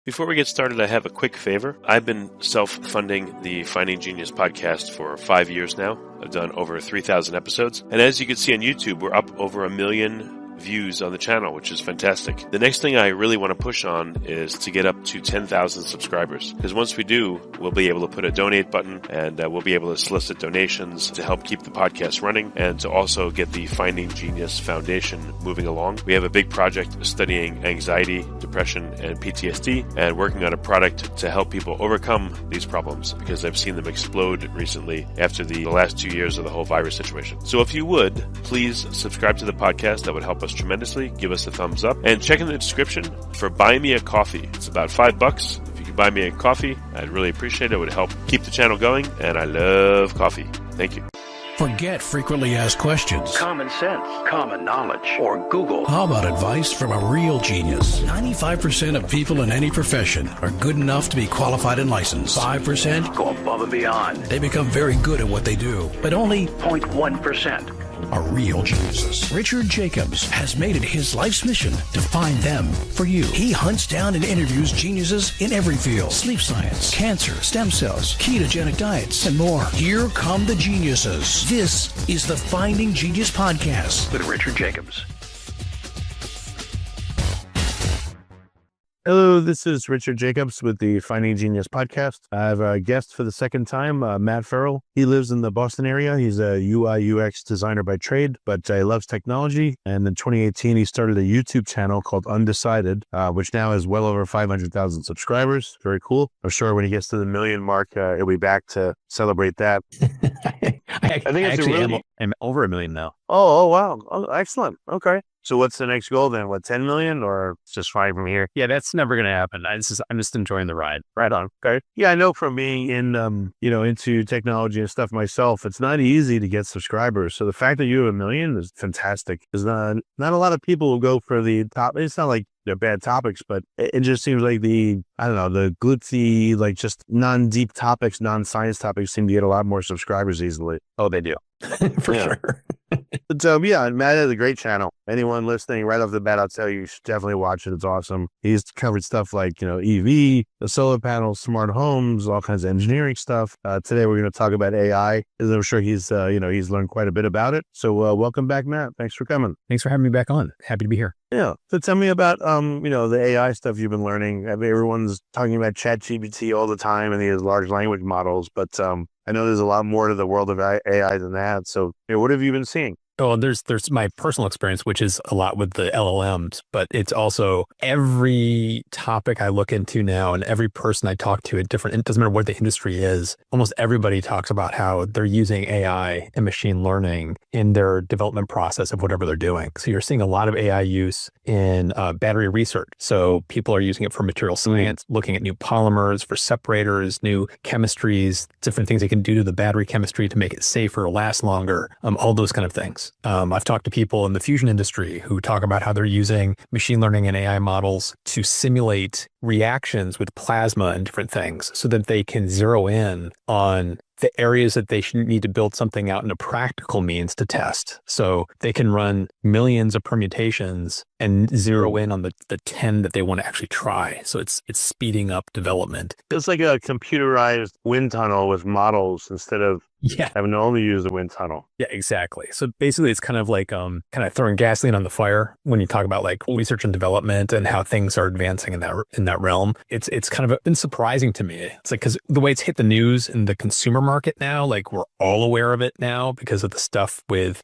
Before we get started, I have a quick favor. I've been self-funding the Finding Genius podcast for 5 years now. I've done over 3,000 episodes. And as you can see on YouTube, we're up over 1 million views on the channel, which is fantastic. The next thing I really want to push on is to get up to 10,000 subscribers. Because once we do, we'll be able to put a donate button and we'll be able to solicit donations to help keep the podcast running and to also get the Finding Genius Foundation moving along. We have a big project studying anxiety, depression, and PTSD and working on a product to help people overcome these problems because I've seen them explode recently after the last 2 years of the whole virus situation. So if you would, please subscribe to the podcast. That would help us tremendously. Give us a thumbs up and check in the description for Buy Me a Coffee. It's about $5. If you could buy me a coffee, I'd really appreciate it. It would help keep the channel going, and I love coffee. Thank you. Forget frequently asked questions. Common sense, common knowledge, or Google. How about advice from a real genius? 95% of people in any profession are good enough to be qualified and licensed. 5% go above and beyond. They become very good at what they do, but only 0.1% are real geniuses. Richard Jacobs has made it his life's mission to find them for you. He hunts down and interviews geniuses in every field: sleep science, cancer, stem cells, ketogenic diets, and more. Here come the geniuses. This is the Finding Genius Podcast with Richard Jacobs. Hello, this is Richard Jacobs with the Finding Genius Podcast. I have a guest for the second time, Matt Ferrell. He lives in the Boston area. He's a UI UX designer by trade, but he loves technology. And in 2018, he started a YouTube channel called Undecided, which now has well over 500,000 subscribers. Very cool. I'm sure when he gets to the million mark, he'll be back to celebrate that. I think it's really I'm over 1 million now. Oh, wow. Oh, excellent. Okay. So what's the next goal then? What, 10 million or just 5 from here? Yeah, that's never going to happen. I'm just enjoying the ride. Right on. Okay. Yeah, I know from being in, into technology and stuff myself, it's not easy to get subscribers. So the fact that you have 1 million is fantastic. There's not a lot of people who go for the top. It's not like they're bad topics, but it just seems like the glitzy, like just non-deep topics, non-science topics seem to get a lot more subscribers easily. Oh, they do. For sure. But Matt has a great channel. Anyone listening right off the bat, I'll tell you should definitely watch it. It's awesome. He's covered stuff like, EV, the solar panels, smart homes, all kinds of engineering stuff. Today, we're going to talk about AI. As I'm sure he's learned quite a bit about it. So welcome back, Matt. Thanks for coming. Thanks for having me back on. Happy to be here. Yeah. So tell me about, the AI stuff you've been learning. I mean, everyone's talking about ChatGPT all the time and these large language models, but I know there's a lot more to the world of AI than that. So what have you been seeing? Oh, there's my personal experience, which is a lot with the LLMs, but it's also every topic I look into now and every person I talk to, it doesn't matter what the industry is. Almost everybody talks about how they're using AI and machine learning in their development process of whatever they're doing. So you're seeing a lot of AI use in battery research. So people are using it for material science, looking at new polymers, for separators, new chemistries, different things they can do to the battery chemistry to make it safer, last longer, all those kind of things. I've talked to people in the fusion industry who talk about how they're using machine learning and AI models to simulate reactions with plasma and different things so that they can zero in on the areas that they should need to build something out in a practical means to test. So they can run millions of permutations and zero in on the 10 that they want to actually try. So it's speeding up development. It's like a computerized wind tunnel with models instead of having to only use the wind tunnel. Yeah, exactly. So basically it's kind of like kind of throwing gasoline on the fire when you talk about like research and development and how things are advancing in that realm. It's kind of been surprising to me. It's like, because the way it's hit the news in the consumer market now, like we're all aware of it now because of the stuff with,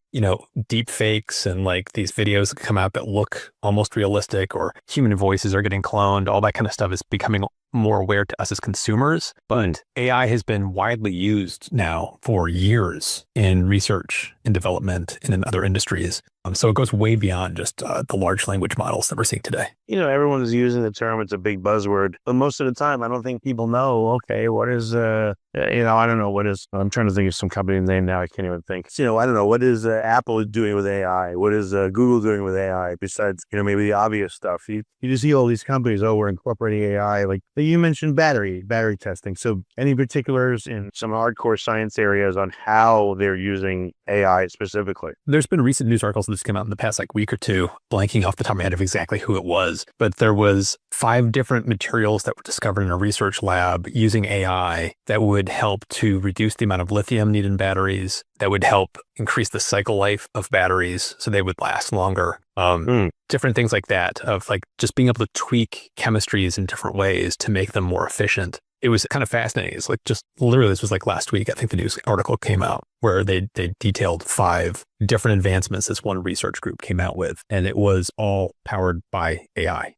deep fakes and like these videos that come out that look almost realistic, or human voices are getting cloned. All that kind of stuff is becoming more aware to us as consumers. But AI has been widely used now for years in research and development and in other industries. So it goes way beyond just the large language models that we're seeing today. Everyone's using the term. It's a big buzzword. But most of the time, I don't think people know, okay, what is, I don't know what is, I'm trying to think of some company name now. I can't even think. I don't know, what is Apple doing with AI? What is Google doing with AI besides, maybe the obvious stuff? You just see all these companies, we're incorporating AI. Like you mentioned battery testing. So any particulars in some hardcore science areas on how they're using AI specifically? There's been recent news articles just came out in the past like week or two, blanking off the top of my head of exactly who it was, but there was 5 different materials that were discovered in a research lab using AI that would help to reduce the amount of lithium needed in batteries, that would help increase the cycle life of batteries so they would last longer. Different things like that, of like just being able to tweak chemistries in different ways to make them more efficient. It was kind of fascinating. It's like just literally, this was like last week, I think the news article came out where they detailed 5 different advancements this one research group came out with, and it was all powered by AI.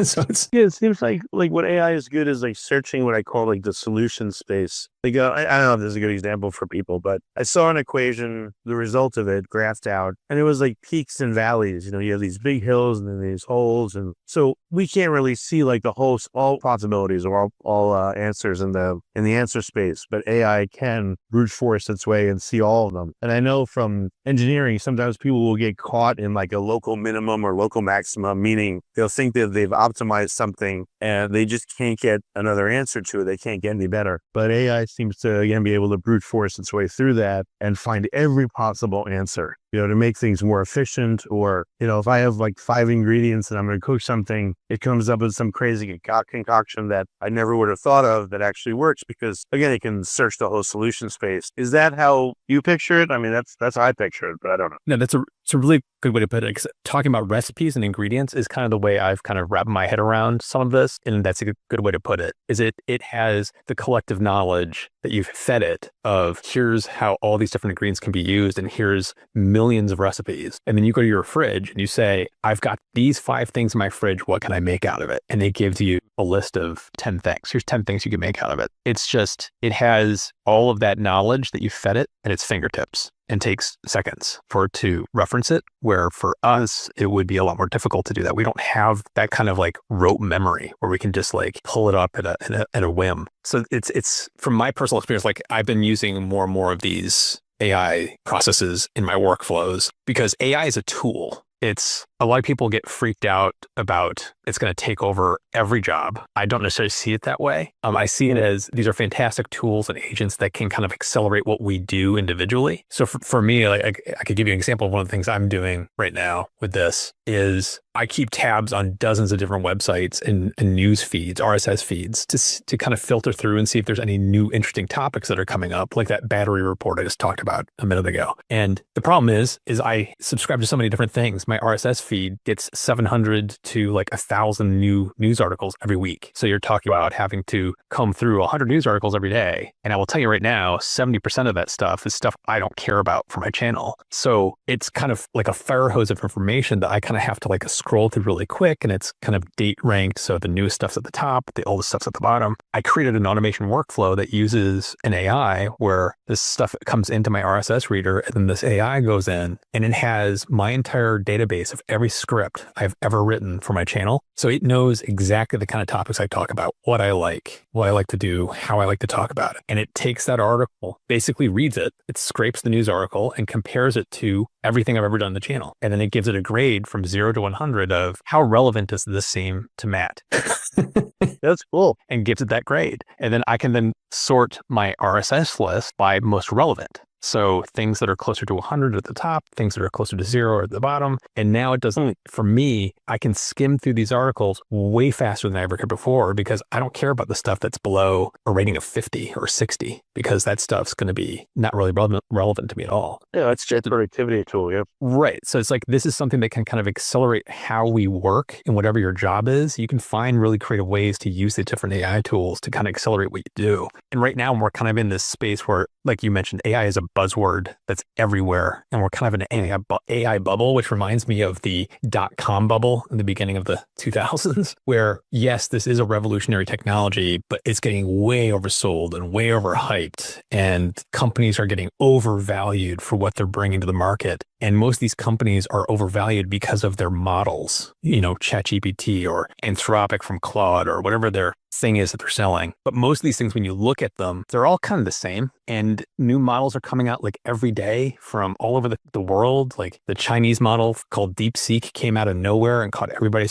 So it seems like what AI is good is like searching what I call like the solution space. Like I don't know if this is a good example for people, but I saw an equation, the result of it graphed out, and it was like peaks and valleys. You have these big hills and then these holes, and so we can't really see like all possibilities or all answers in the answer space, but AI can brute force its way and see all of them. And I know from engineering, sometimes people will get caught in like a local minimum or local maximum, meaning they'll think that they've optimized something and they just can't get another answer to it. They can't get any better. But AI seems to, again, be able to brute force its way through that and find every possible answer, to make things more efficient. Or, if I have like 5 ingredients and I'm going to cook something, it comes up with some crazy concoction that I never would have thought of that actually works because, again, it can search the whole solution space. Is that how you picture it? I mean, that's how I picture it, but I don't know. No, it's a really good way to put it. Talking about recipes and ingredients is kind of the way I've kind of wrapped my head around some of this. And that's a good way to put it, is it has the collective knowledge that you've fed it of here's how all these different ingredients can be used. And here's millions of recipes. And then you go to your fridge and you say, I've got these 5 things in my fridge. What can I make out of it? And it gives you a list of 10 things. Here's 10 things you can make out of it. It's just, it has all of that knowledge that you fed it at its fingertips, and takes seconds for it to reference it, where for us, it would be a lot more difficult to do that. We don't have that kind of like rote memory where we can just like pull it up at a whim. So it's from my personal experience, like I've been using more and more of these AI processes in my workflows because AI is a tool. It's a lot of people get freaked out about it's going to take over every job. I don't necessarily see it that way. I see it as these are fantastic tools and agents that can kind of accelerate what we do individually. So for me, like I could give you an example of one of the things I'm doing right now with this is I keep tabs on dozens of different websites and news feeds, RSS feeds, to kind of filter through and see if there's any new interesting topics that are coming up, like that battery report I just talked about a minute ago. And the problem is I subscribe to so many different things. My RSS feed gets 700 to like 1,000 new news articles every week. So you're talking about having to comb through 100 news articles every day. And I will tell you right now, 70% of that stuff is stuff I don't care about for my channel. So it's kind of like a fire hose of information that I kind of have to like scroll through really quick, and it's kind of date ranked. So the newest stuff's at the top, the oldest stuff's at the bottom. I created an automation workflow that uses an AI where this stuff comes into my RSS reader, and then this AI goes in and it has my entire database of every script I've ever written for my channel. So it knows exactly the kind of topics I talk about, what I like to do, how I like to talk about it. And it takes that article, basically reads it, it scrapes the news article and compares it to everything I've ever done on the channel. And then it gives it a grade from 0 to 100 of how relevant does this seem to Matt? That's cool. And gives it that grade. And then I can then sort my RSS list by most relevant. So things that are closer to 100 at the top, things that are closer to 0 at the bottom. And now it doesn't, for me, I can skim through these articles way faster than I ever could before because I don't care about the stuff that's below a rating of 50 or 60 because that stuff's going to be not really relevant to me at all. Yeah, it's just a productivity tool. Yeah. Right. So it's like, this is something that can kind of accelerate how we work in whatever your job is. You can find really creative ways to use the different AI tools to kind of accelerate what you do. And right now we're kind of in this space where, like you mentioned, AI is a buzzword that's everywhere. And we're kind of in an AI bubble, which reminds me of the .com bubble in the beginning of the 2000s, where yes, this is a revolutionary technology, but it's getting way oversold and way overhyped. And companies are getting overvalued for what they're bringing to the market. And most of these companies are overvalued because of their models, ChatGPT or Anthropic from Claude or whatever their thing is that they're selling. But most of these things, when you look at them, they're all kind of the same. And new models are coming out like every day from all over the world. Like the Chinese model called DeepSeek came out of nowhere and caught everybody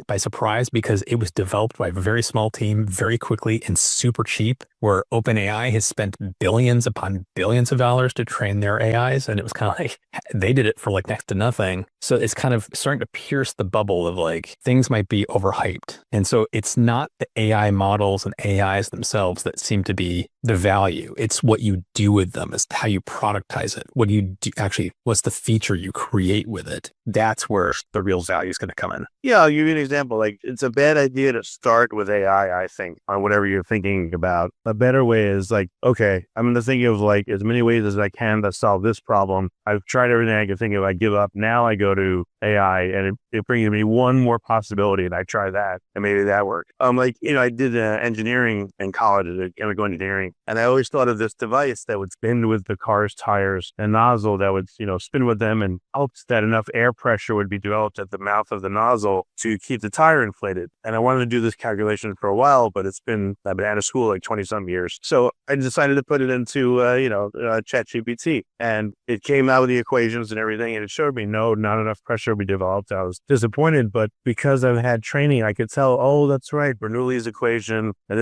by surprise because it was developed by a very small team very quickly and super cheap. where OpenAI has spent billions upon billions of dollars to train their AIs. And it was kind of like, they did it for like next to nothing. So it's kind of starting to pierce the bubble of like, things might be overhyped. And so it's not the AI models and AIs themselves that seem to be the value. It's what you do with them. It's how you productize it. What do you do? Actually, what's the feature you create with it? That's where the real value is going to come in. Yeah, I'll give you an example. Like, it's a bad idea to start with AI, I think, on whatever you're thinking about. A better way is like, okay, I'm going to think of like as many ways as I can to solve this problem. I've tried everything I can think of. I give up. Now I go to AI and it brings me one more possibility and I try that and maybe that worked. I did engineering in college, chemical engineering, and I always thought of this device that would spin with the car's tires and nozzle that would, spin with them and hopes that enough air pressure would be developed at the mouth of the nozzle to keep the tire inflated. And I wanted to do this calculation for a while, but I've been out of school like 20 some years. So I decided to put it into, ChatGPT, and it came out with the equations and everything. And it showed me, no, not enough pressure would be developed. I was disappointed, but because I've had training, I could tell, oh, that's right, Bernoulli's equation. And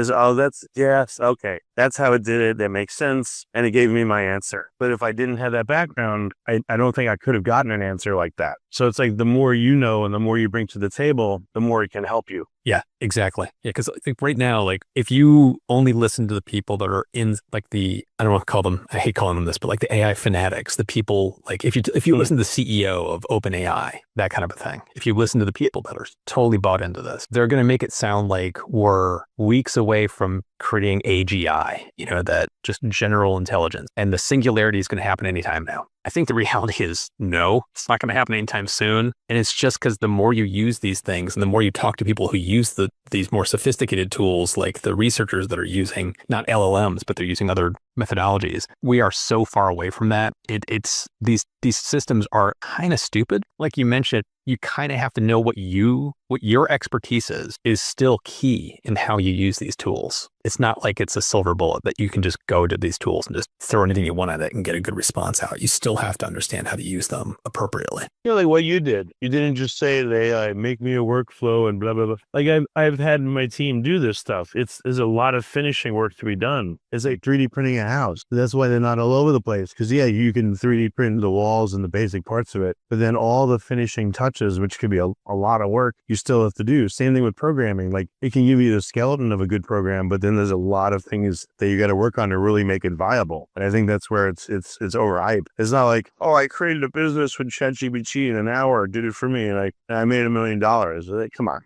yes, okay. That's how it did it. That makes sense. And it gave me my answer. But if I didn't have that background, I don't think I could have gotten an answer like that. So it's like the more you know and the more you bring to the table, the more it can help you. Yeah, exactly. Yeah, because I think right now, like if you only listen to the people that are in like I don't want to call them, I hate calling them this, but like the AI fanatics, the people, like if you listen to the CEO of OpenAI, that kind of a thing, if you listen to the people that are totally bought into this, they're going to make it sound like we're weeks away from creating AGI, that just general intelligence, and the singularity is going to happen anytime now. I think the reality is no, it's not going to happen anytime soon. And it's just because the more you use these things and the more you talk to people who use these more sophisticated tools, like the researchers that are using not LLMs, but they're using other methodologies, we are so far away from that. It's these systems are kind of stupid. Like you mentioned, you kind of have to know what your expertise is still key in how you use these tools. It's not like it's a silver bullet that you can just go to these tools and just throw anything you want at it and get a good response out. You still have to understand how to use them appropriately. Like what you did. You didn't just say to AI, make me a workflow and blah, blah, blah. Like I've had my team do this stuff. There's a lot of finishing work to be done. It's like 3D printing a house. That's why they're not all over the place. Because you can 3D print the walls and the basic parts of it. But then all the finishing touches, which could be a lot of work, you still have to do. Same thing with programming. Like it can give you the skeleton of a good program, but then there's a lot of things that you got to work on to really make it viable. And I think that's where it's overhyped. It's not like, oh, I created a business with ChatGPT in an hour, did it for me, and I made $1 million. Like, come on,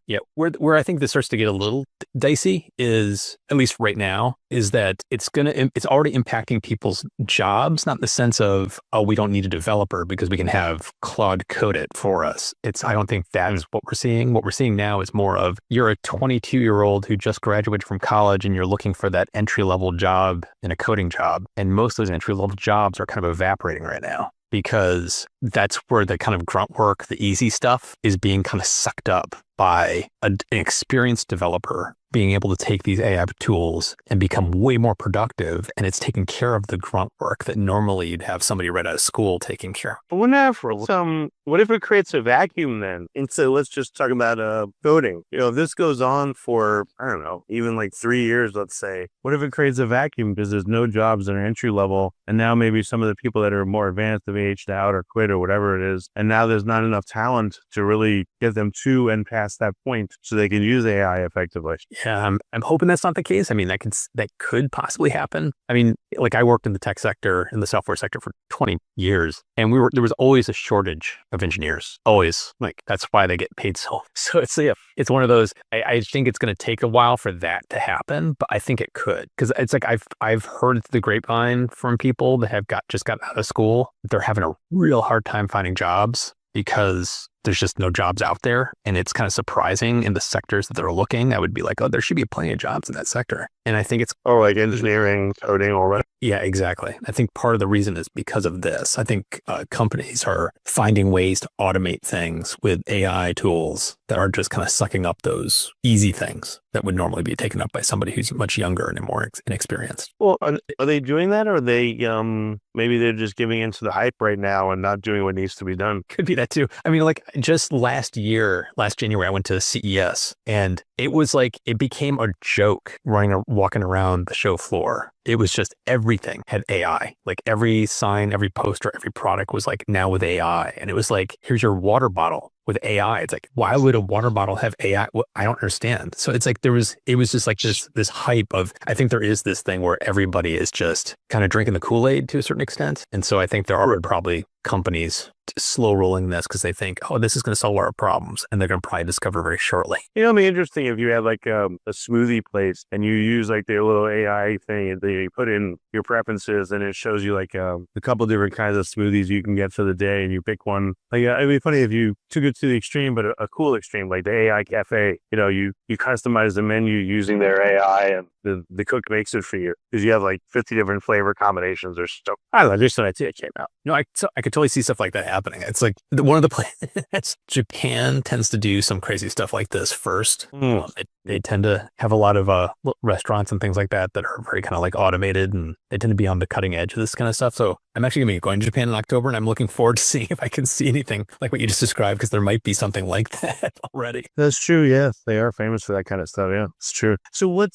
Yeah, where I think this starts to get a little dicey is, at least right now, is that it's already impacting people's jobs, not in the sense of, oh, we don't need a developer because we can have Claude code it for us. I don't think that's what we're seeing. What we're seeing now is more of, you're a 22-year-old who just graduated from college and you're looking for that entry-level job in a coding job. And most of those entry-level jobs are kind of evaporating right now, because that's where the kind of grunt work, the easy stuff, is being kind of sucked up by an experienced developer being able to take these AI tools and become way more productive. And it's taking care of the grunt work that normally you'd have somebody right out of school taking care of. But what if it creates a vacuum then? And so let's just talk about coding. If this goes on for, I don't know, even like 3 years, let's say, what if it creates a vacuum because there's no jobs that are entry level? And now maybe some of the people that are more advanced have aged out or quit or whatever it is. And now there's not enough talent to really get them to and past that point so they can use AI effectively. Yeah, I'm hoping that's not the case. I mean, that could possibly happen. I mean, like I worked in the tech sector, in the software sector for 20 years, and there was always a shortage of engineers. Always. Like that's why they get paid so. So it's one of those. I think it's going to take a while for that to happen, but I think it could, because it's like I've heard the grapevine from people that have just got out of school. They're having a real hard time finding jobs because there's just no jobs out there. And it's kind of surprising in the sectors that they're looking. I would be like, oh, there should be plenty of jobs in that sector. And I think it's... Oh, like engineering, coding, all that. Yeah, exactly. I think part of the reason is because of this. I think companies are finding ways to automate things with AI tools that are just kind of sucking up those easy things that would normally be taken up by somebody who's much younger and more inexperienced. Well, are they doing that, or are they maybe they're just giving into the hype right now and not doing what needs to be done? Could be that too. I mean, like just last January, I went to CES and it was like, it became a joke walking around the show floor. It was just everything had AI. Like every sign, every poster, every product was like now with AI. And it was like, here's your water bottle with AI. It's like, why would a water bottle have AI? Well, I don't understand. So it's like it was just like this hype of, I think there is this thing where everybody is just kind of drinking the Kool-Aid to a certain extent. And so I think there are probably companies slow rolling this because they think, oh, this is going to solve our problems. And they're going to probably discover very shortly. You know, it'd be interesting if you had like a smoothie place and you use like their little AI thing and you put in your preferences and it shows you like a couple different kinds of smoothies you can get for the day and you pick one. Like it'd be funny if you took it to the extreme, but a cool extreme, like the AI cafe, you know, you customize the menu using their AI and the cook makes it for you because you have like 50 different flavor combinations or stuff. I don't know, just an idea came out. No, I could totally see stuff like that happening. It's like one of the places, Japan tends to do some crazy stuff like this first. They tend to have a lot of restaurants and things like that are very kind of like automated, and they tend to be on the cutting edge of this kind of stuff. So I'm actually going to be going to Japan in October, and I'm looking forward to seeing if I can see anything like what you just described, because there might be something like that already. That's true. Yes, they are famous for that kind of stuff. Yeah, it's true. So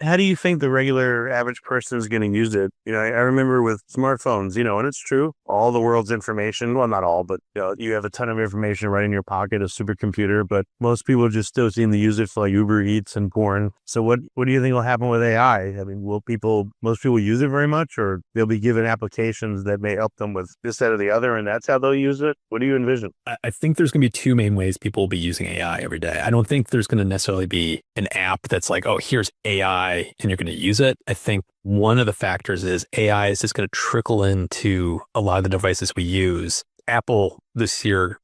how do you think the regular average person is going to use it? You know, I remember with smartphones, you know, and it's true, all the world's information, well, not all, but you know, you have a ton of information right in your pocket, a supercomputer, but most people just still seem to use it for like Uber Eats and porn. So what do you think will happen with AI? I mean, most people use it very much, or they'll be given applications that may help them with this, that, or the other, and that's how they'll use it? What do you envision? I think there's going to be two main ways people will be using AI every day. I don't think there's going to necessarily be an app that's like, oh, here's AI and you're going to use it. I think one of the factors is AI is just going to trickle into a lot of the devices we use. Apple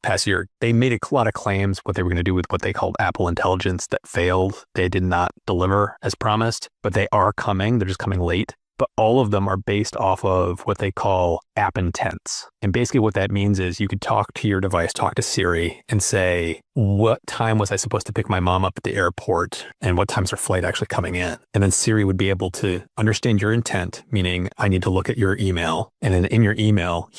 past year, they made a lot of claims what they were going to do with what they called Apple Intelligence that failed. They did not deliver as promised, but they are coming. They're just coming late. But all of them are based off of what they call app intents. And basically what that means is you could talk to your device, talk to Siri and say, what time was I supposed to pick my mom up at the airport and what time's her flight actually coming in? And then Siri would be able to understand your intent, meaning I need to look at your email. And then in your email,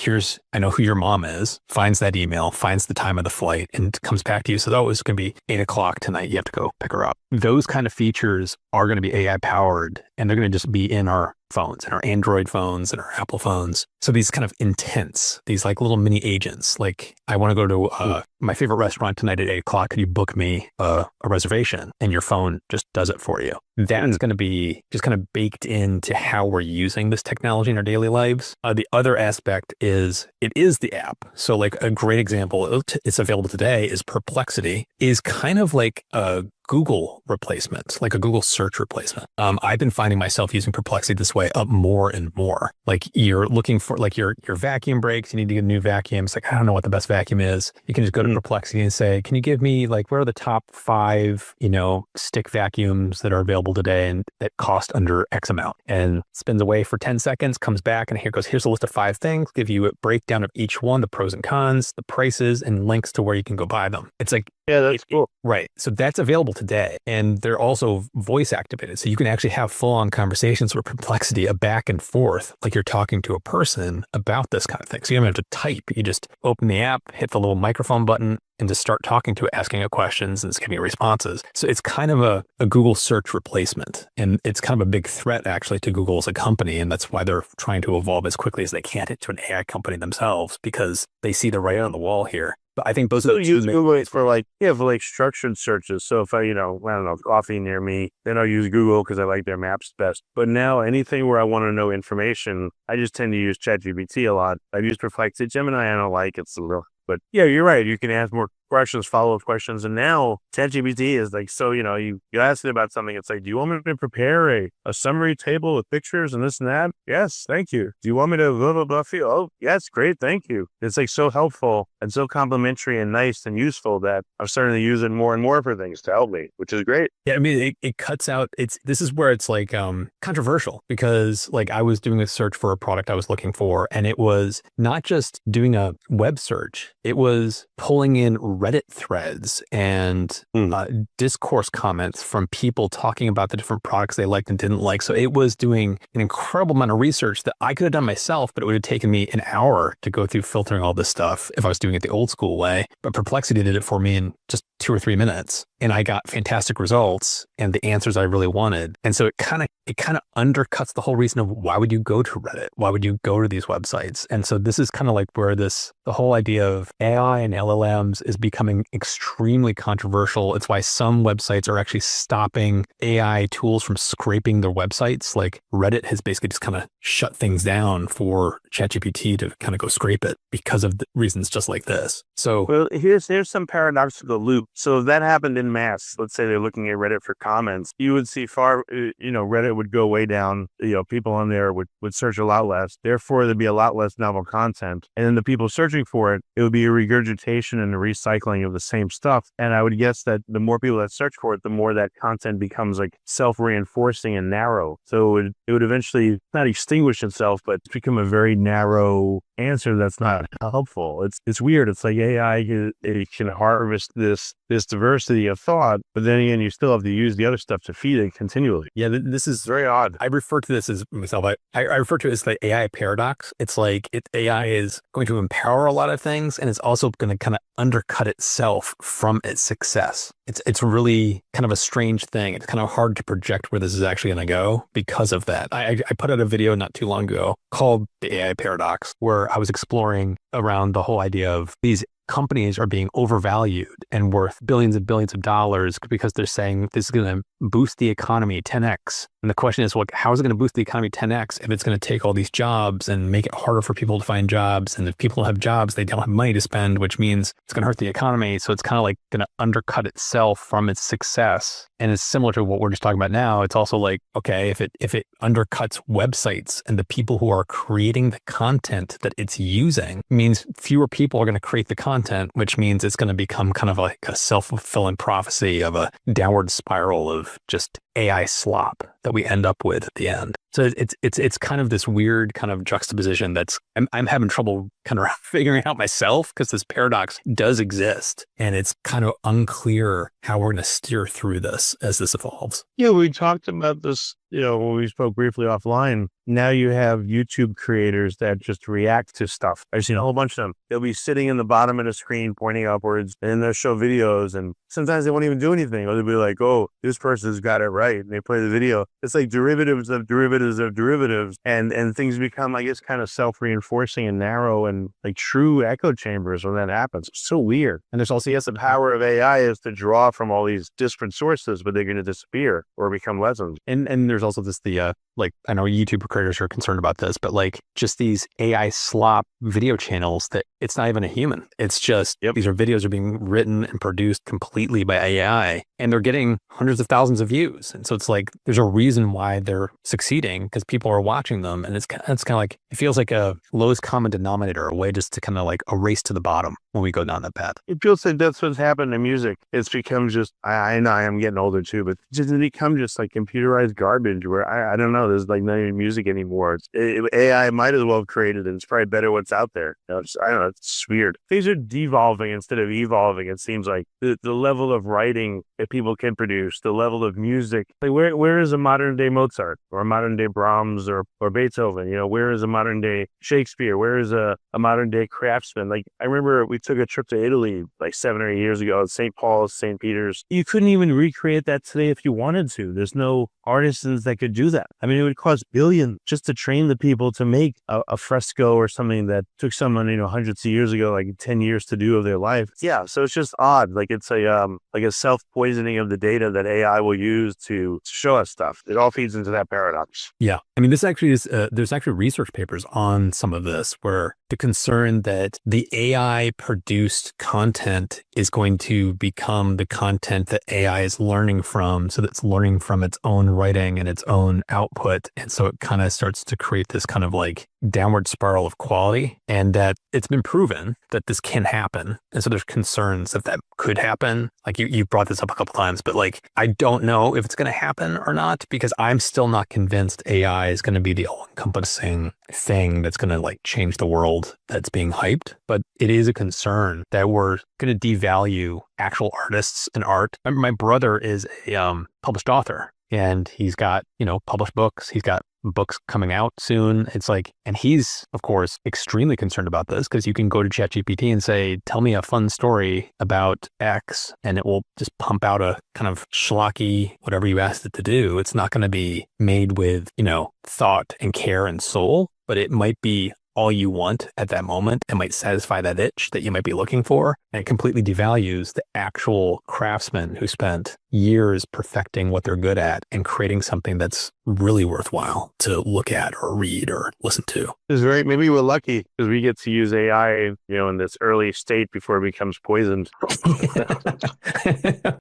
I know who your mom is, finds that email, finds the time of the flight and comes back to you. So, it's going to be 8:00 tonight. You have to go pick her up. Those kind of features are going to be AI powered, and they're going to just be in our phones and our Android phones and our Apple phones. So these kind of intents, these like little mini agents, like I want to go to my favorite restaurant tonight at 8:00. Could you book me a reservation? And your phone just does it for you. That's going to be just kind of baked into how we're using this technology in our daily lives. The other aspect is it is the app. So like a great example, it's available today, is Perplexity, is kind of like a Google replacement, like a Google search replacement. I've been finding myself using Perplexity this way up more and more. Like you're looking for like your vacuum breaks, you need to get a new vacuum. It's like, I don't know what the best vacuum is. You can just go to Perplexity and say, can you give me like, where are the top 5, stick vacuums that are available today and that cost under X amount? And spins away for 10 seconds, comes back and here's a list of 5 things, give you a breakdown of each one, the pros and cons, the prices, and links to where you can go buy them. It's like, yeah, that's cool. Right. So that's available today. And they're also voice activated. So you can actually have full on conversations with Perplexity, a back and forth, like you're talking to a person about this kind of thing. So you don't have to type. You just open the app, hit the little microphone button, and just start talking to it, asking it questions, and it's giving you responses. So it's kind of a Google search replacement. And it's kind of a big threat actually to Google as a company. And that's why they're trying to evolve as quickly as they can into an AI company themselves, because they see the writing on the wall here. But I think those are the use Google for structured searches. So if I don't know, coffee near me, then I'll use Google because I like their maps best. But now anything where I want to know information, I just tend to use ChatGPT a lot. I've used Perplexity. Gemini, I don't like. It's a little, but yeah, you're right. You can ask more questions, follow-up questions. And now ChatGPT is like, so, you ask it about something. It's like, do you want me to prepare a summary table with pictures and this and that? Yes, thank you. Do you want me to blah, blah, blah for you? Oh, yes, great, thank you. It's like so helpful and so complimentary and nice and useful that I'm starting to use it more and more for things to help me, which is great. Yeah, I mean, it cuts out, this is where it's like controversial, because like I was doing a search for a product I was looking for, and it was not just doing a web search, it was pulling in Reddit threads and discourse comments from people talking about the different products they liked and didn't like. So it was doing an incredible amount of research that I could have done myself, but it would have taken me an hour to go through filtering all this stuff if I was doing it the old school way. But Perplexity did it for me in just 2 or 3 minutes. And I got fantastic results and the answers I really wanted. And so it kind of undercuts the whole reason of why would you go to Reddit? Why would you go to these websites? And so this is kind of like where the whole idea of AI and LLMs is becoming extremely controversial. It's why some websites are actually stopping AI tools from scraping their websites. Like Reddit has basically just kind of shut things down for ChatGPT to kind of go scrape it because of reasons just like this. So well, here's some paradoxical loop. So if that happened in mass, let's say they're looking at Reddit for comments, you would see Reddit would go way down. People on there would search a lot less. Therefore, there'd be a lot less novel content. And then the people searching for it would be a regurgitation and a recycling of the same stuff. And I would guess that the more people that search for it, the more that content becomes like self-reinforcing and narrow. So it would eventually not extinguish itself, but become a very narrow answer that's not helpful. It's weird. It's like AI it can harvest this diversity of thought, but then again, you still have to use the other stuff to feed it continually. Yeah, this is very odd. I refer to this as myself. I refer to it as the AI paradox. It's like AI is going to empower a lot of things, and it's also going to kind of undercut itself from its success. It's really kind of a strange thing. It's kind of hard to project where this is actually going to go because of that. I put out a video not too long ago called the AI paradox, where I was exploring around the whole idea of these companies are being overvalued and worth billions and billions of dollars because they're saying this is going to boost the economy 10x. And the question is, well, how is it going to boost the economy 10x if it's going to take all these jobs and make it harder for people to find jobs? And if people have jobs, they don't have money to spend, which means it's going to hurt the economy. So it's kind of like going to undercut itself from its success. And it's similar to what we're just talking about now. It's also like, okay, if it undercuts websites and the people who are creating the content that it's using, means fewer people are going to create the content, which means it's going to become kind of like a self-fulfilling prophecy of a downward spiral of just AI slop that we end up with at the end. So it's kind of this weird kind of juxtaposition that's I'm having trouble kind of figuring out myself, because this paradox does exist and it's kind of unclear how we're going to steer through this as this evolves. Yeah, we talked about this, when we spoke briefly offline. Now you have YouTube creators that just react to stuff. I've seen a whole bunch of them. They'll be sitting in the bottom of the screen pointing upwards, and they'll show videos, and sometimes they won't even do anything. Or they'll be like, oh, this person's got it right. And they play the video. It's like derivatives of derivatives of derivatives. And things become, I guess, kind of self-reinforcing and narrow and like true echo chambers when that happens. It's so weird. And there's also, yes, the power of AI is to draw from all these different sources, but they're going to disappear or become lessons. And there's also this, I know YouTube creators are concerned about this, but like just these AI slop video channels that it's not even a human. It's just, these videos are being written and produced completely by AI, and they're getting hundreds of thousands of views. And so it's like, there's a reason why they're succeeding, because people are watching them. And it's kind of like, it feels like a lowest common denominator, a way just to kind of like a race to the bottom when we go down that path. It feels like that's what's happened in music. It's become just, I know I'm getting older too, but it's become just like computerized garbage where I don't know, there's like not even music anymore. AI might as well have created it. It's probably better what's out there. I don't know. It's weird. Things are devolving instead of evolving. It seems like the level of writing that people can produce, the level of music. Like where is a modern day Mozart or a modern day Brahms or Beethoven? Where is a modern day Shakespeare? Where is a modern day craftsman? Like I remember we took a trip to Italy like 7 or 8 years ago at St. Paul's, St. Peter's. You couldn't even recreate that today if you wanted to. There's no artisans that could do that. I mean, it would cost billions just to train the people to make a fresco or something that took someone, hundreds of years ago, like 10 years to do of their life. Yeah. So it's just odd. Like it's a self-poisoning of the data that AI will use to show us stuff. It all feeds into that paradox. Yeah. I mean, this actually is, there's actually research papers on some of this where the concern that the AI produced content is going to become the content that AI is learning from. So that's learning from its own writing and its own output. And so it kind of starts to create this kind of like downward spiral of quality, and that it's been proven that this can happen. And so there's concerns that could happen. Like you brought this up a couple times, but like, I don't know if it's going to happen or not, because I'm still not convinced just AI is going to be the all-encompassing thing that's going to like change the world that's being hyped. But it is a concern that we're going to devalue actual artists and art. My brother is a published author, and he's got, published books. He's got books coming out soon. It's like, and he's, of course, extremely concerned about this because you can go to ChatGPT and say, tell me a fun story about X, and it will just pump out a kind of schlocky, whatever you asked it to do. It's not going to be made with, thought and care and soul, but it might be all you want at that moment. It might satisfy that itch that you might be looking for. And it completely devalues the actual craftsmen who spent years perfecting what they're good at and creating something that's really worthwhile to look at or read or listen to. It's maybe we're lucky because we get to use AI, in this early state before it becomes poisoned.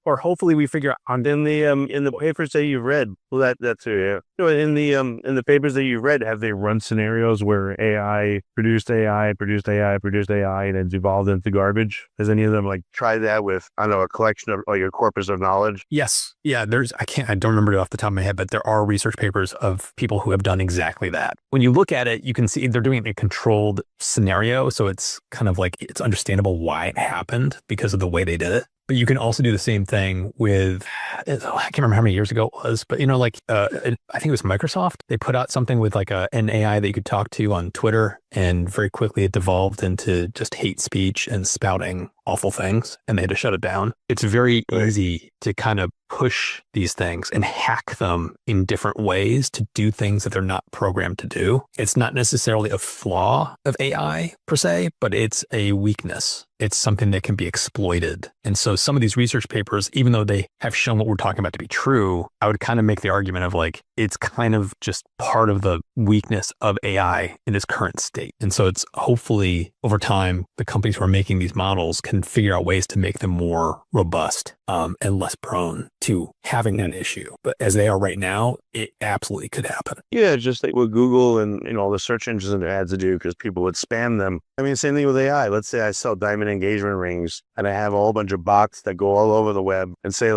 Or hopefully we figure out in the papers that you've read. Well, that too, yeah. In the papers that you've read, have they run scenarios where AI produced AI, and it's evolved into garbage? Has any of them tried that with, I don't know, a collection of a corpus of knowledge? Yes. Yeah. I don't remember it off the top of my head, but there are research papers of people who have done exactly that. When you look at it, you can see they're doing it in a controlled scenario. So it's kind of like, it's understandable why it happened because of the way they did it. But you can also do the same thing with, I can't remember how many years ago it was, but I think it was Microsoft. They put out something with an AI that you could talk to on Twitter, and very quickly it devolved into just hate speech and spouting awful things, and they had to shut it down. It's very easy to kind of push these things and hack them in different ways to do things that they're not programmed to do. It's not necessarily a flaw of AI per se, but it's a weakness. It's something that can be exploited. And so some of these research papers, even though they have shown what we're talking about to be true, I would kind of make the argument of it's kind of just part of the weakness of AI in its current state. And so it's hopefully over time, the companies who are making these models can figure out ways to make them more robust and less prone to having that issue. But as they are right now, it absolutely could happen. Yeah, just like with Google and all the search engines and ads to do because people would spam them. I mean, same thing with AI. Let's say I sell diamond engagement rings and I have a whole bunch of bots that go all over the web and say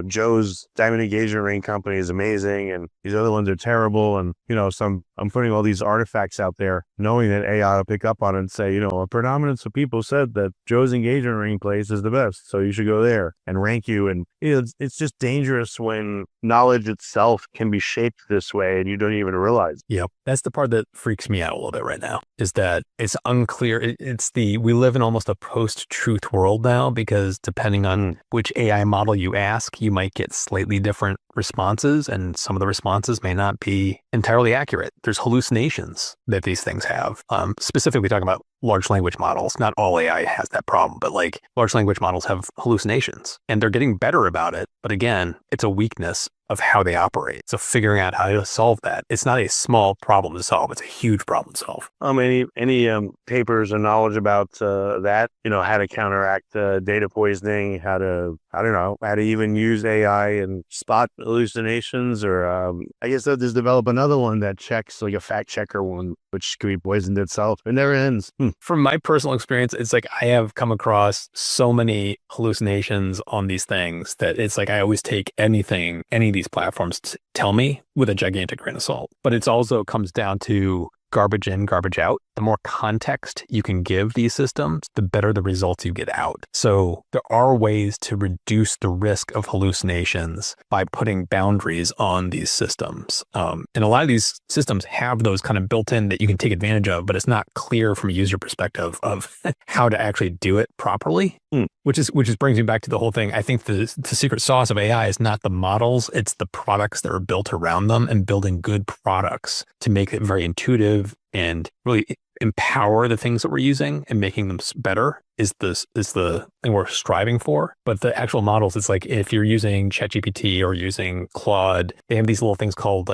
Joe's diamond engagement ring company is amazing and these other ones are terrible. And, so I'm putting all these artifacts out there knowing that AI will pick up on it and say, a predominance of people said that Joe's engagement ring place is the best. So you should go there and rank you. And it's just dangerous when knowledge itself can be shaped this way and you don't even realize. Yep. That's the part that freaks me out a little bit right now, is that it's unclear. We live in almost a post-truth world now, because depending on which AI model you ask, you might get slightly different responses, and some of the responses may not be entirely accurate. There's hallucinations that these things have. Specifically talking about large language models. Not all AI has that problem, but large language models have hallucinations and they're getting better about it. But again, it's a weakness of how they operate. So figuring out how to solve that, it's not a small problem to solve. It's a huge problem to solve. Any papers or knowledge about that, how to counteract data poisoning, how to even use AI and spot hallucinations, or I guess they'll just develop another one that checks, like a fact checker one, which could be poisoned itself. It never ends. From my personal experience, it's I have come across so many hallucinations on these things that it's I always take any of these platforms tell me with a gigantic grain of salt. But it's also comes down to garbage in, garbage out. The more context you can give these systems, the better the results you get out. So there are ways to reduce the risk of hallucinations by putting boundaries on these systems. And a lot of these systems have those kind of built in that you can take advantage of, but it's not clear from a user perspective of how to actually do it properly. Which brings me back to the whole thing. I think the secret sauce of AI is not the models, it's the products that are built around them, and building good products to make it very intuitive and really empower the things that we're using and making them better is the thing we're striving for. But the actual models, it's if you're using ChatGPT or using Claude, they have these little things called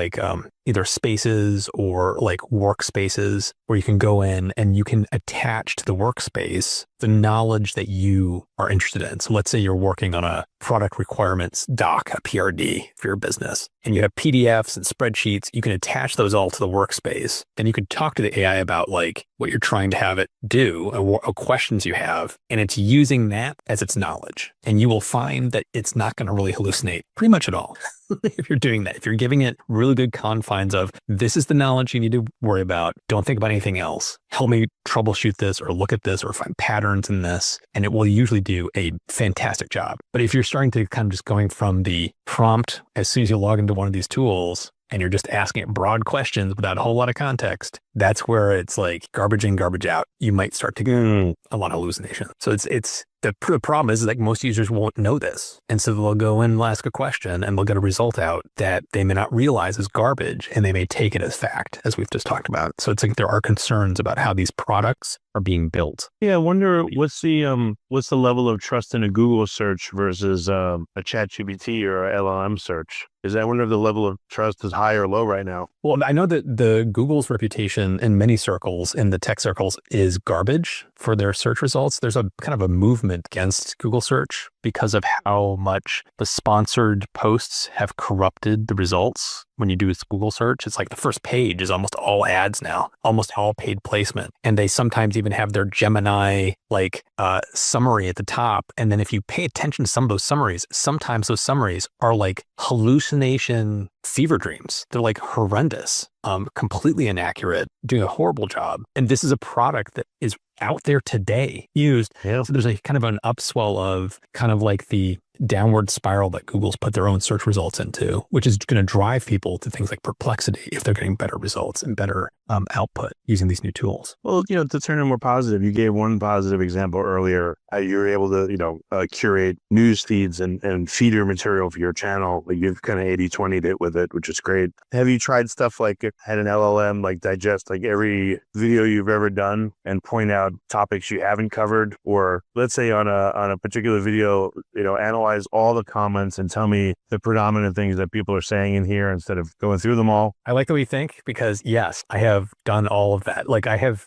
either spaces or workspaces where you can go in and you can attach to the workspace the knowledge that you are interested in. So let's say you're working on a product requirements doc, a PRD for your business, and you have PDFs and spreadsheets. You can attach those all to the workspace, and you can talk to the AI about what you're trying to have it do or questions you have. have, and it's using that as its knowledge. And you will find that it's not going to really hallucinate pretty much at all. If you're doing that, if you're giving it really good confines of this is the knowledge you need to worry about, don't think about anything else. Help me troubleshoot this or look at this or find patterns in this. And it will usually do a fantastic job. But if you're starting to kind of just going from the prompt as soon as you log into one of these tools, and you're just asking it broad questions without a whole lot of context, that's where it's like garbage in, garbage out. You might start to get a lot of hallucination. So it's the problem is like most users won't know this. And so they'll go in and ask a question and they'll get a result out that they may not realize is garbage, and they may take it as fact, as we've just talked about. So it's like there are concerns about how these products are being built. Yeah, I wonder what's the level of trust in a Google search versus a ChatGPT or a LLM search? I wonder if the level of trust is high or low right now. Well, I know that the Google's reputation in many circles, in the tech circles, is garbage for their search results. There's a kind of a movement against Google search because of how much the sponsored posts have corrupted the results. When you do a Google search, it's like the first page is almost all ads now, almost all paid placement. And they sometimes even have their Gemini summary at the top. And then if you pay attention to some of those summaries, sometimes those summaries are like hallucination fever dreams. They're like horrendous, completely inaccurate, doing a horrible job. And this is a product that is out there today used. Yeah. So there's a kind of an upswell of kind of like the downward spiral that Google's put their own search results into, which is going to drive people to things like Perplexity if they're getting better results and better output using these new tools. Well, to turn it more positive, you gave one positive example earlier. You were able to, curate news feeds and feeder material for your channel. Like you've kind of 80-20'd it with it, which is great. Have you tried stuff like had an LLM like digest like every video you've ever done and point out topics you haven't covered? Or let's say on a particular video, analyze all the comments and tell me the predominant things that people are saying in here instead of going through them all? I like the way you think, because yes, I have done all of that. Like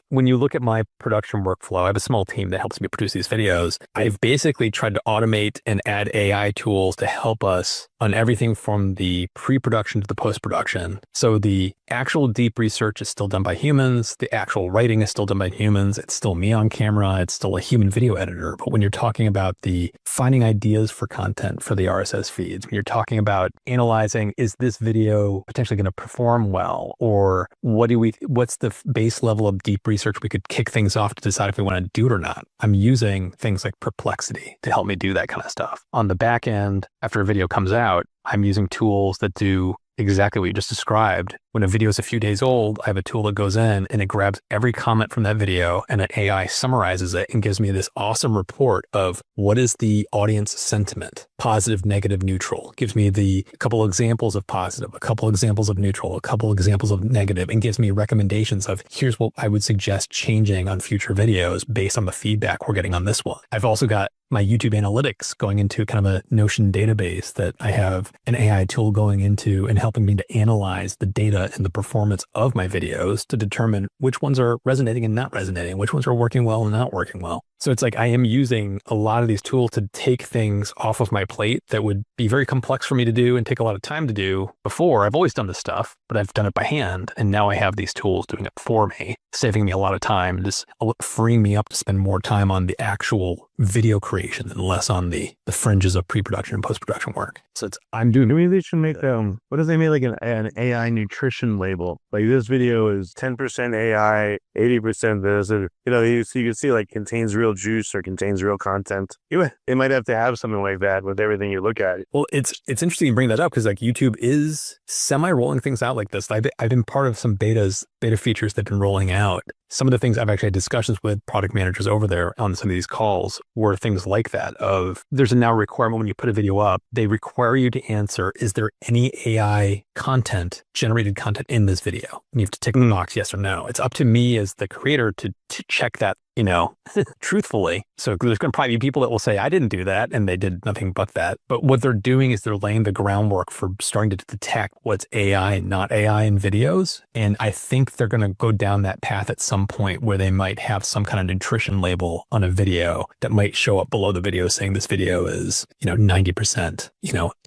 when you look at my production workflow, I have a small team that helps me produce these videos. I've basically tried to automate and add AI tools to help us on everything from the pre-production to the post-production. So the actual deep research is still done by humans. The actual writing is still done by humans. It's still me on camera. It's still a human video editor. But when you're talking about the finding ideas for content for the RSS feeds, when you're talking about analyzing, is this video potentially going to perform well? Or what's the base level of deep research we could kick things off to decide if we want to do it or not? I'm using things like Perplexity to help me do that kind of stuff. On the back end, after a video comes out, I'm using tools that do exactly what you just described. When a video is a few days old, I have a tool that goes in and it grabs every comment from that video and an AI summarizes it and gives me this awesome report of what is the audience sentiment, positive, negative, neutral. Gives me the couple examples of positive, a couple examples of neutral, a couple examples of negative, and gives me recommendations of here's what I would suggest changing on future videos based on the feedback we're getting on this one. I've also got my YouTube analytics going into kind of a Notion database that I have an AI tool going into and helping me to analyze the data and the performance of my videos to determine which ones are resonating and not resonating, which ones are working well and not working well. So it's like I am using a lot of these tools to take things off of my plate that would be very complex for me to do and take a lot of time to do before. I've always done this stuff, but I've done it by hand. And now I have these tools doing it for me, saving me a lot of time, just freeing me up to spend more time on the actual video creation and less on the fringes of pre-production and post-production work. So I'm doing. Maybe they should make what if they made like an AI nutrition label? Like this video is 10% AI, 80% this. So you can see like contains real juice or contains real content. They might have to have something like that with everything you look at. Well, it's interesting you bring that up because like YouTube is semi-rolling things out like this. I've been part of some beta features that have been rolling out. Some of the things I've actually had discussions with product managers over there on some of these calls were things like that of there's a now requirement when you put a video up, they require you to answer, is there any AI content, generated content in this video? And you have to tick the box, yes or no. It's up to me as the creator to check that, truthfully. So there's going to probably be people that will say, I didn't do that. And they did nothing but that. But what they're doing is they're laying the groundwork for starting to detect what's AI and not AI in videos. And I think they're going to go down that path at some point where they might have some kind of nutrition label on a video that might show up below the video saying this video is, 90%,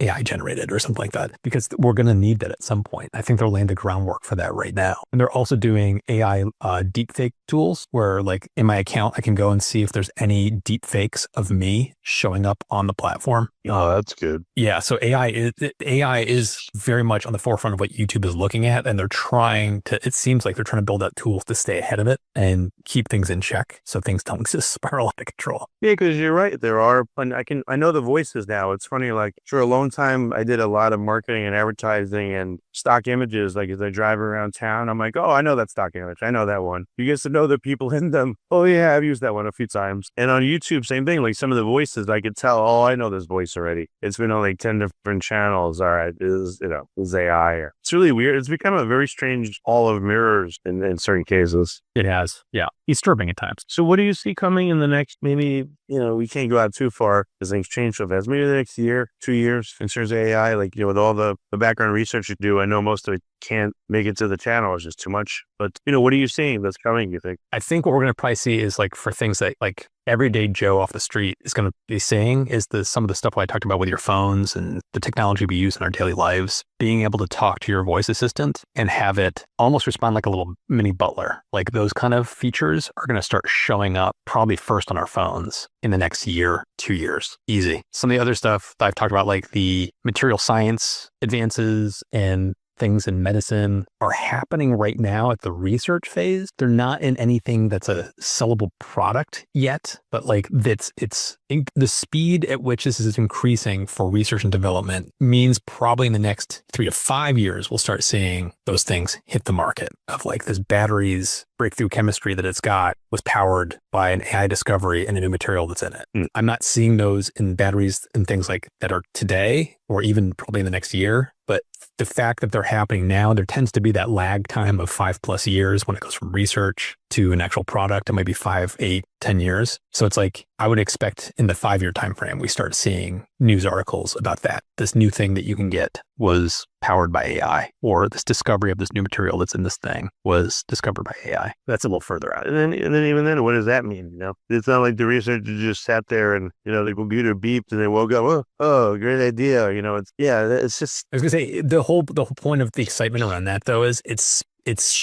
AI generated or something like that, because we're going to need that at some point. I think they're laying the groundwork for that right now. And they're also doing AI deepfake tools where like in my account, I can go and see if there's any deep fakes of me showing up on the platform. Oh, that's good. Yeah. So AI is very much on the forefront of what YouTube is looking at. And it seems like they're trying to build out tools to stay ahead of it and keep things in check so things don't just spiral out of control. Yeah, because you're right. There are, and I know the voices now. It's funny, like for a long time, I did a lot of marketing and advertising and stock images. Like as I drive around town, I'm like, oh, I know that stock image. I know that one. You get to know the people in them. Oh yeah, I've used that one a few times. And on YouTube, same thing. Like some of the voices, I could tell, oh, I know this voice already. It's been on like 10 different channels. All right, is AI. It's really weird. It's become a very strange all of mirrors in certain cases. It has. Yeah. Disturbing at times. So what do you see coming in the next, maybe, we can't go out too far because things change so fast. Maybe the next year, 2 years in terms of AI, like, with all the background research you do, I know most of it can't make it to the channel. It's just too much. But, what are you seeing that's coming, you think? I think what we're going to probably see is like for things that like everyday Joe off the street is going to be saying is some of the stuff I talked about with your phones and the technology we use in our daily lives, being able to talk to your voice assistant and have it almost respond like a little mini butler. Like those kind of features are going to start showing up probably first on our phones in the next year, 2 years. Easy. Some of the other stuff that I've talked about, like the material science advances and things in medicine are happening right now at the research phase. They're not in anything that's a sellable product yet, but like the speed at which this is increasing for research and development means probably in the next 3 to 5 years, we'll start seeing those things hit the market of like this batteries breakthrough chemistry that it's got was powered by an AI discovery and a new material that's in it. I'm not seeing those in batteries and things like that are today or even probably in the next year. But the fact that they're happening now, there tends to be that lag time of 5+ years when it goes from research to an actual product. It might be 5, 8, 10 years. So it's like, I would expect in the 5-year time frame, we start seeing news articles about that. This new thing that you can get was powered by AI, or this discovery of this new material that's in this thing was discovered by AI. That's a little further out. And then even then, what does that mean? It's not like the researcher just sat there and, the computer beeped and they woke up. Oh, great idea. It's just. I was gonna say the whole point of the excitement around that though is it's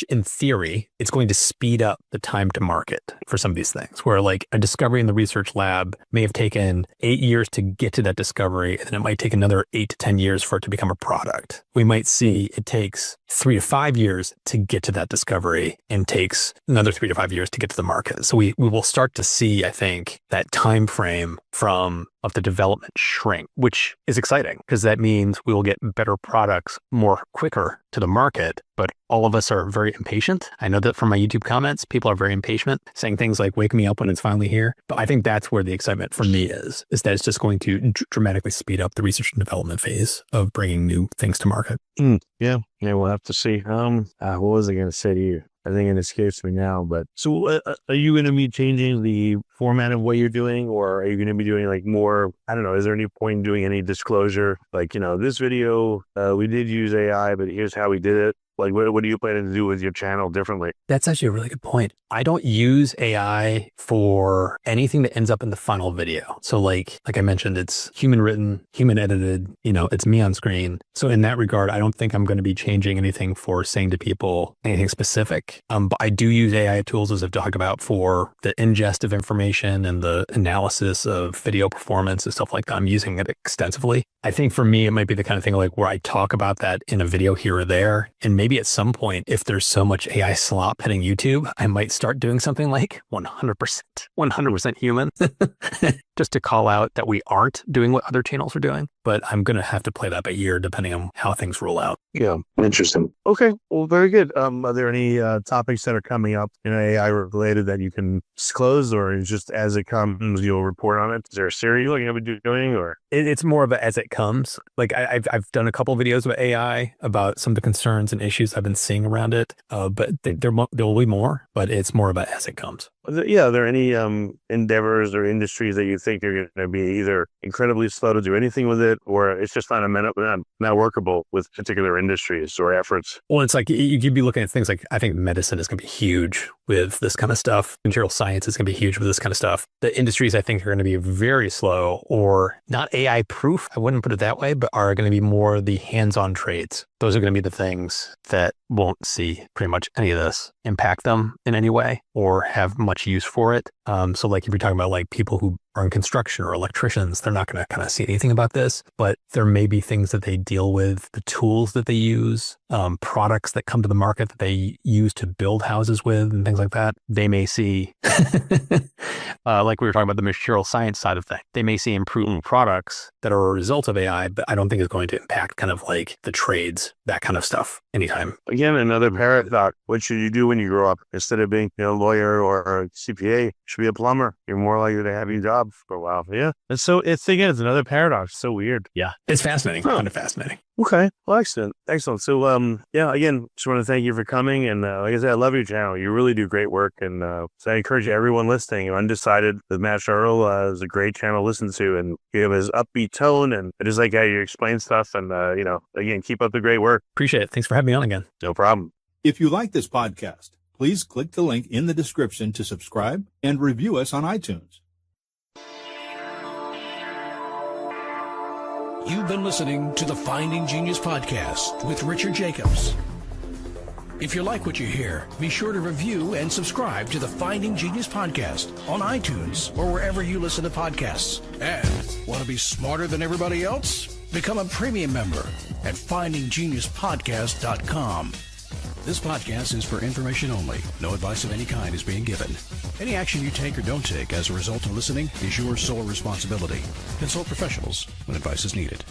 in theory, it's going to speed up the time to market for some of these things, where like a discovery in the research lab may have taken 8 years to get to that discovery, and then it might take another 8 to 10 years for it to become a product. We might see it takes 3 to 5 years to get to that discovery and takes another 3 to 5 years to get to the market. So we will start to see, I think, that time frame of the development shrink, which is exciting because that means we will get better products more quicker to the market. But all of us are very impatient. I know that from my YouTube comments, people are very impatient, saying things like, wake me up when it's finally here. But I think that's where the excitement for me is that it's just going to dramatically speed up the research and development phase of bringing new things to market. Yeah, we'll have to see. What was I going to say to you? I think it escapes me now, but so are you going to be changing the format of what you're doing, or are you going to be doing like more, I don't know, is there any point in doing any disclosure? Like, this video, we did use AI, but here's how we did it. Like, what are you planning to do with your channel differently? That's actually a really good point. I don't use AI for anything that ends up in the final video. So like I mentioned, it's human written, human edited, it's me on screen. So in that regard, I don't think I'm going to be changing anything for saying to people anything specific. But I do use AI tools, as I've talked about, for the ingest of information and the analysis of video performance and stuff like that. I'm using it extensively. I think for me, it might be the kind of thing like where I talk about that in a video here or there. And maybe at some point, if there's so much AI slop hitting YouTube, I might start doing something like 100% human, just to call out that we aren't doing what other channels are doing. But I'm going to have to play that by ear depending on how things roll out. Yeah, interesting. Okay, well, very good. Are there any topics that are coming up in AI related that you can disclose, or is just as it comes, you'll report on it? Is there a series you're looking at doing, or? It's more of a as it comes. Like I've done a couple videos with AI about some of the concerns and issues I've been seeing around it, but there will be more, but it's more about as it comes. Yeah, are there any endeavors or industries that you think are going to be either incredibly slow to do anything with it, or it's just not workable with particular industries or efforts? Well, it's like you could be looking at things like, I think medicine is going to be huge with this kind of stuff. Material science is going to be huge with this kind of stuff. The industries I think are going to be very slow, or not AI proof, I wouldn't put it that way, but are going to be more the hands-on trades. those are going to be the things that won't see pretty much any of this impact them in any way or have much use for it. So like if you're talking about like people who are in construction or electricians, they're not going to kind of see anything about this, but there may be things that they deal with, the tools that they use, products that come to the market that they use to build houses with and things like that. They may see, like we were talking about the material science side of things, they may see improved products that are a result of AI, but I don't think it's going to impact kind of like the trades, that kind of stuff anytime. Again, another paradox. What should you do when you grow up? Instead of being a lawyer or a CPA, you should be a plumber. You're more likely to have your job for a while. Yeah. And so it's another paradox. So weird. Yeah. It's fascinating. Kind of fascinating. Okay. Well, excellent. So, yeah, again, just want to thank you for coming. And like I said, I love your channel. You really do great work. And so I encourage everyone listening, Undecided with Matt Sherrill is a great channel to listen to. And you have his upbeat tone and I just like how you explain stuff. And, again, keep up the great work. Appreciate it. Thanks for having me on again. No problem. If you like this podcast, please click the link in the description to subscribe and review us on iTunes. You've been listening to the Finding Genius podcast with Richard Jacobs. If you like what you hear, be sure to review and subscribe to the Finding Genius podcast on iTunes or wherever you listen to podcasts. And want to be smarter than everybody else? Become a premium member at findinggeniuspodcast.com. This podcast is for information only. No advice of any kind is being given. Any action you take or don't take as a result of listening is your sole responsibility. Consult professionals when advice is needed.